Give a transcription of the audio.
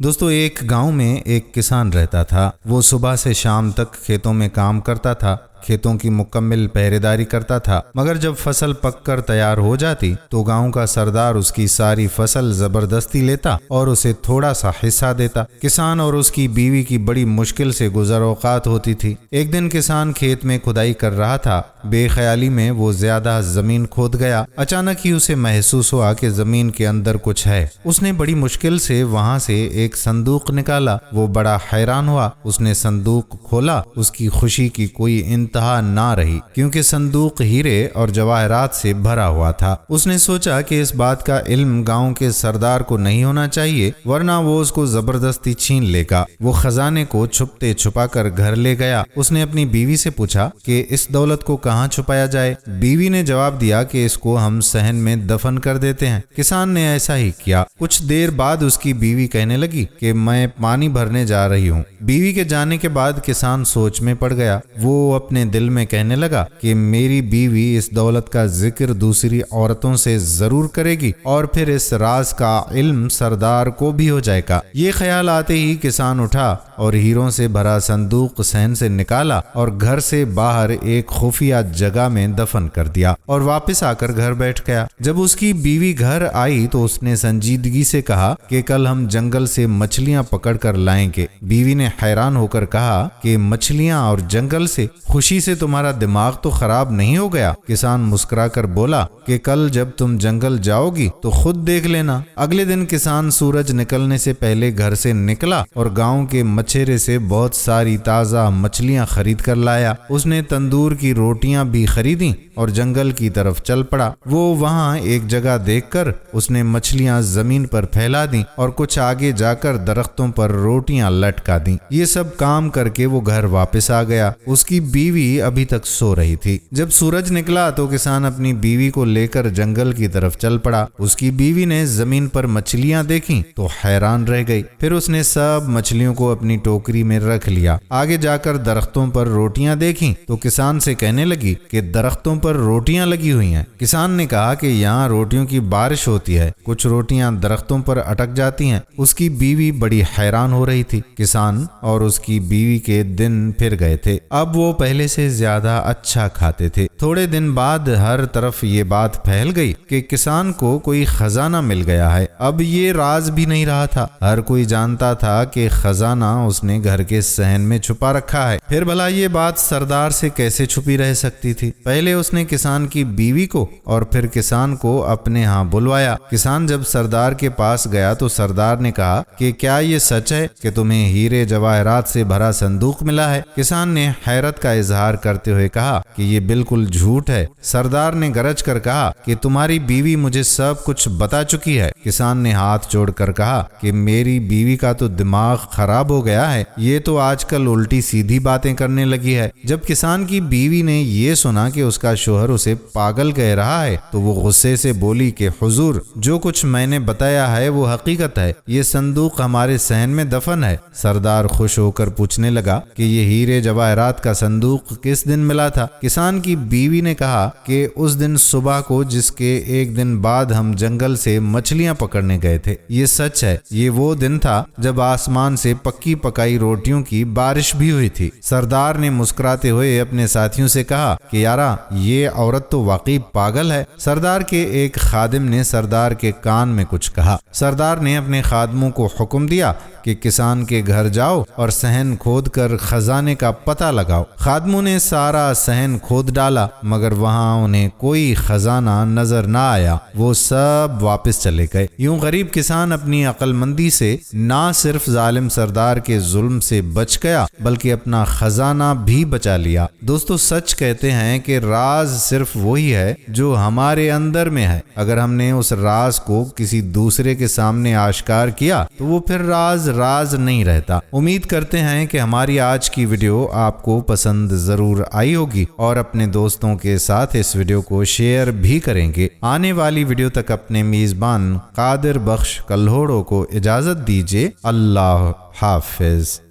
دوستو ایک گاؤں میں ایک کسان رہتا تھا۔ وہ صبح سے شام تک کھیتوں میں کام کرتا تھا، کھیتوں کی مکمل پہرےداری کرتا تھا، مگر جب فصل پک کر تیار ہو جاتی تو گاؤں کا سردار اس کی ساری فصل زبردستی لیتا اور اسے تھوڑا سا حصہ دیتا۔ کسان اور اس کی بیوی کی بڑی مشکل سے گزر اوقات ہوتی تھی۔ ایک دن کسان کھیت میں کھدائی کر رہا تھا، بے خیالی میں وہ زیادہ زمین کھود گیا۔ اچانک ہی اسے محسوس ہوا کہ زمین کے اندر کچھ ہے۔ اس نے بڑی مشکل سے وہاں سے ایک صندوق نکالا۔ وہ بڑا حیران ہوا۔ اس نے صندوق کھولا، اس کی خوشی کی کوئی انتہا نہ رہی، کیونکہ صندوق ہیرے اور جواہرات سے بھرا ہوا تھا۔ اس نے سوچا کہ اس بات کا علم گاؤں کے سردار کو نہیں ہونا چاہیے، ورنہ وہ اس کو زبردستی چھین لے گا۔ وہ خزانے کو چھپتے چھپا کر گھر لے گیا۔ اس نے اپنی بیوی سے پوچھا کہ اس دولت کو کہاں چھپایا جائے؟ بیوی نے جواب دیا کہ اس کو ہم صحن میں دفن کر دیتے ہیں۔ کسان نے ایسا ہی کیا۔ کچھ دیر بعد اس کی بیوی کہنے لگی کہ میں پانی بھرنے جا رہی ہوں۔ بیوی کے جانے کے بعد کسان سوچ میں پڑ گیا۔ وہ اپنے دل میں کہنے لگا کہ میری بیوی اس دولت کا ذکر دوسری عورتوں سے ضرور کرے گی اور پھر اس راز کا علم سردار کو بھی ہو جائے گا۔ یہ خیال آتے ہی کسان اٹھا اور ہیروں سے بھرا صندوق صحن سے نکالا اور گھر سے باہر ایک خفیہ جگہ میں دفن کر دیا اور واپس آ کر گھر بیٹھ گیا۔ جب اس کی بیوی گھر آئی تو اس نے سنجیدگی سے کہا کہ کل ہم جنگل سے مچھلیاں پکڑ کر لائیں گے۔ بیوی نے حیران ہو کر کہا کہ مچھلیاں اور جنگل سے؟ خوشی سے تمہارا دماغ تو خراب نہیں ہو گیا؟ کسان مسکرا کر بولا کہ کل جب تم جنگل جاؤ گی تو خود دیکھ لینا۔ اگلے دن کسان سورج نکلنے سے پہلے گھر سے نکلا اور گاؤں کے مچھیرے سے بہت ساری تازہ مچھلیاں خرید کر لایا۔ اس نے تندور کی روٹیاں بھی خریدیں اور جنگل کی طرف چل پڑا۔ وہ وہاں ایک جگہ دیکھ کر اس نے مچھلیاں زمین پر پھیلا دیں اور کچھ آگے جا کر درختوں پر روٹیاں لٹکا دیں۔ یہ سب کام کر کے وہ گھر واپس آ گیا۔ اس کی بیوی ابھی تک سو رہی تھی۔ جب سورج نکلا تو کسان اپنی بیوی کو لے کر جنگل کی طرف چل پڑا۔ اس کی بیوی نے زمین پر مچھلیاں دیکھیں تو حیران رہ گئی۔ پھر اس نے سب مچھلیوں کو اپنی ٹوکری میں رکھ لیا۔ آگے جا کر درختوں پر روٹیاں دیکھیں تو کسان سے کہنے لگی کہ درختوں پر روٹیاں لگی ہوئی ہیں۔ کسان نے کہا کہ یہاں روٹیوں کی بارش ہوتی ہے، کچھ روٹیاں درختوں پر اٹک جاتی ہیں۔ اس کی بیوی بڑی حیران ہو رہی تھی۔ کسان اور اس کی بیوی کے دن پھر گئے تھے۔ اب وہ پہلے سے زیادہ اچھا کھاتے تھے۔ تھوڑے دن بعد ہر طرف یہ بات پھیل گئی کہ کسان کو کوئی خزانہ مل گیا ہے۔ اب یہ راز بھی نہیں رہا تھا۔ ہر کوئی جانتا تھا کہ خزانہ اس نے گھر کے صحن میں چھپا رکھا ہے۔ پھر بھلا یہ بات سردار سے کیسے چھپی رہ سکتی تھی؟ پہلے اس نے کسان کی بیوی کو اور پھر کسان کو اپنے ہاں بلوایا۔ کسان جب سردار کے پاس گیا تو سردار نے کہا کہ کیا یہ سچ ہے کہ تمہیں ہیرے جواہرات سے بھرا صندوق ملا ہے؟ کسان نے حیرت کا اظہار کرتے ہوئے کہا کہ یہ بالکل جھوٹ ہے۔ سردار نے گرج کر کہا کہ تمہاری بیوی مجھے سب کچھ بتا چکی ہے۔ کسان نے ہاتھ جوڑ کر کہا کہ میری بیوی کا تو دماغ خراب ہو گیا ہے، یہ تو آج کل الٹی سیدھی باتیں کرنے لگی ہے۔ جب کسان کی بیوی نے یہ سنا کہ اس کا شوہر اسے پاگل کہہ رہا ہے تو وہ غصے سے بولی کہ حضور، جو کچھ میں نے بتایا ہے وہ حقیقت ہے، یہ صندوق ہمارے صحن میں دفن ہے۔ سردار خوش ہو کر پوچھنے لگا کہ یہ ہیرے جواہرات کا صندوق کس دن ملا تھا؟ کسان کی بیوی نے کہا کہ اس دن صبح کو، جس کے ایک دن بعد ہم جنگل سے مچھلیاں پکڑنے گئے تھے۔ یہ سچ ہے، یہ وہ دن تھا جب آسمان سے پکی پکائی روٹیوں کی بارش بھی ہوئی تھی۔ سردار نے مسکراتے ہوئے اپنے ساتھیوں سے کہا کہ یارا، یہ عورت تو واقعی پاگل ہے۔ سردار کے ایک خادم نے سردار کے کان میں کچھ کہا۔ سردار نے اپنے خادموں کو حکم دیا کہ کسان کے گھر جاؤ اور صحن کھود کر خزانے کا پتہ لگاؤ۔ خادموں نے سارا صحن کھود ڈالا مگر وہاں انہیں کوئی خزانہ نظر نہ آیا۔ وہ سب واپس چلے گئے۔ یوں غریب کسان اپنی عقل مندی سے نہ صرف ظالم سردار کے ظلم سے بچ گیا بلکہ اپنا خزانہ بھی بچا لیا۔ دوستو، سچ کہتے ہیں کہ راز صرف وہی ہے جو ہمارے اندر میں ہے۔ اگر ہم نے اس راز کو کسی دوسرے کے سامنے آشکار کیا تو وہ پھر راز نہیں رہتا۔ امید کرتے ہیں کہ ہماری آج کی ویڈیو آپ کو پسند ضرور آئی ہوگی اور اپنے دوستوں کے ساتھ اس ویڈیو کو شیئر بھی کریں گے۔ آنے والی ویڈیو تک اپنے میزبان قادر بخش کلہوڑوں کو اجازت دیجیے۔ اللہ حافظ۔